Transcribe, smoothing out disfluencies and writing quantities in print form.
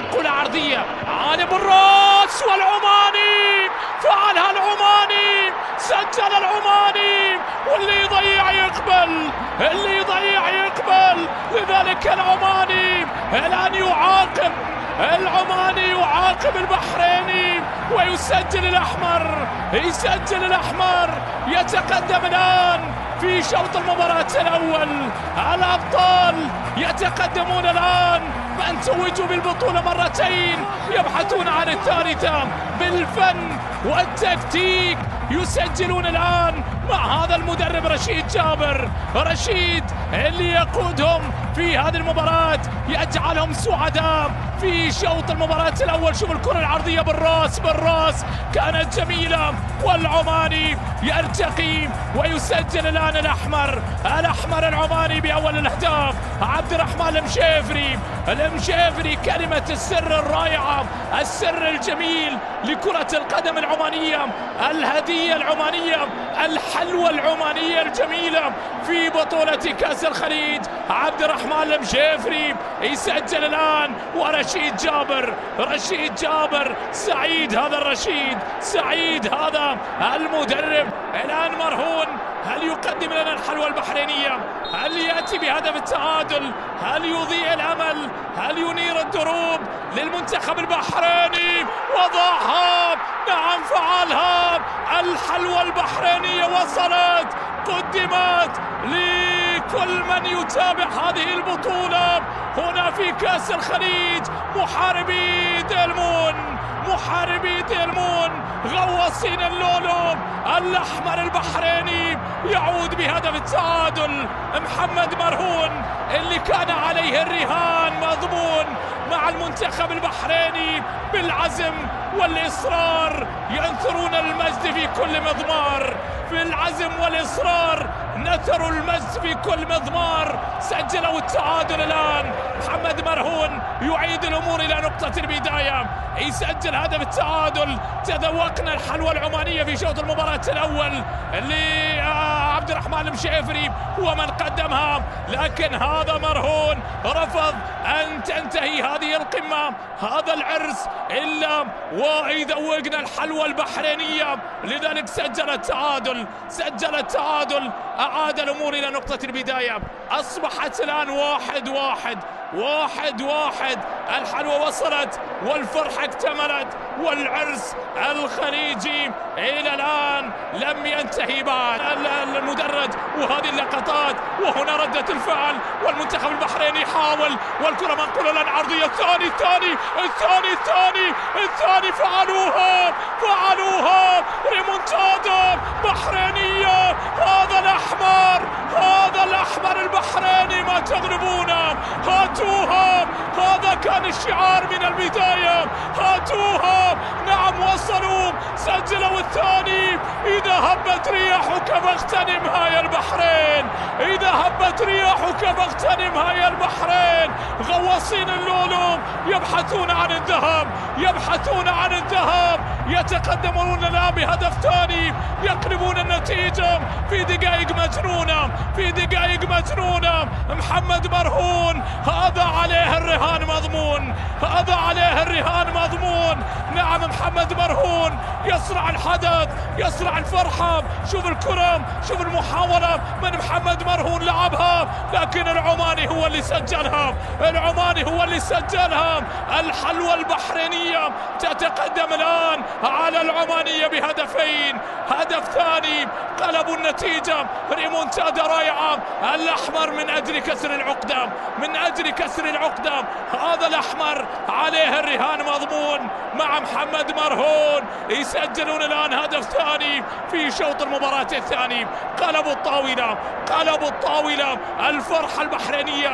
منقولة عرضية، عالي بالراس والعماني فعلها العماني، سجل العماني، واللي يضيع يقبل، اللي يضيع يقبل. لذلك العماني الآن يعاقب، العماني يعاقب البحريني ويسجل الأحمر، يسجل الأحمر. يتقدم الآن في شوط المباراة الأول، الأبطال يتقدمون الآن، من توجوا بالبطولة مرتين يبحثون عن الثالثة بالفن والتكتيك. يسجلون الآن مع هذا المدرب رشيد جابر، رشيد اللي يقودهم في هذه المباراة، يجعلهم سعداء في شوط المباراة الأول. شوف الكرة العرضية بالراس كانت جميلة، والعماني يرتقي ويسجل الآن الأحمر العماني بأول الأهداف. عبد الرحمن المشيفري كلمة السر الرائعة، السر الجميل لكرة القدم العمانية، الهدية العمانية، الحلوى العمانية الجميلة في بطولة كأس الخليج. عبد الرحمن المشيفري يسجل الآن، ورشيد جابر سعيد هذا الرشيد، سعيد هذا المدرب. الآن مرهون، هل يقدم لنا الحلوى البحرينية؟ هل يأتي بهدف التعادل؟ هل يضيء الأمل؟ هل ينير الدروب للمنتخب البحريني؟ وضعها، نعم فعلها، الحلوى البحرينية وصلت، قدمت لكل من يتابع هذه البطولة هنا في كأس الخليج. محاربي ديلمون غواصين اللولو، الأحمر البحريني يعود بهدف التعادل. محمد مرهون اللي كان عليه الرهان مضمون مع المنتخب البحريني، بالعزم والإصرار ينثرون المجد في كل مضمار، في العزم والإصرار نثروا المجد في كل مضمار، سجلوا التعادل الآن. محمد مرهون يعيد الأمور إلى نقطة البداية، يسجل هدف التعادل. تذوقنا الحلوى العمانية في شوط المباراة الأول اللي عبد الرحمن المشيفري هو من قدمها، لكن هذا مرهون رفض أن تنتهي هذه القمة، هذا العرس، إلا ويذوقنا الحلوى البحرينية. لذلك سجل التعادل، أعاد الأمور إلى نقطة البداية. أصبحت الآن 1-1. الحلوى وصلت والفرحة اكتملت، والعرس الخليجي إلى الآن لم ينتهي بعد. المدرج وهذه اللقطات، وهنا ردة الفعل، والمنتخب البحريني يحاول، والكرة منقولة الآن عرضية. الثاني فعلوها ريمونتادا بحرينية. هذا الأحمر البحريني ما تغلبونه، هاتوها، هذا كان الشعار من البداية، هاتوها. نعم وصلوا، سجلوا الثاني. إذا هبت رياحك فاغتنمها يا البحرين، إذا هبت رياحك فاغتنمها يا البحرين. غواصين اللولو يبحثون عن الذهب، يتقدمون الآن بهدف ثاني، يقلبون النتيجة في دقائق مجنونة. محمد مرهون هذا عليه الرهان مضمون، نعم محمد مرهون يصنع الحدث، يصنع الفرحة. شوف الكرة، شوف المحاولة من محمد مرهون، لعبها، لكن العماني هو اللي سجلها. الحلوى البحرينية تتقدم الآن على العمانية بهدفين، هدف ثاني، قلبوا النتيجة، ريمونتادا رائعة. الأحمر من أجل كسر العقدة، هذا الأحمر عليه الرهان مضمون مع محمد مرهون. يسجلون الآن هدف ثاني في شوط المباراة الثاني. قلبوا الطاولة، الفرحة البحرينية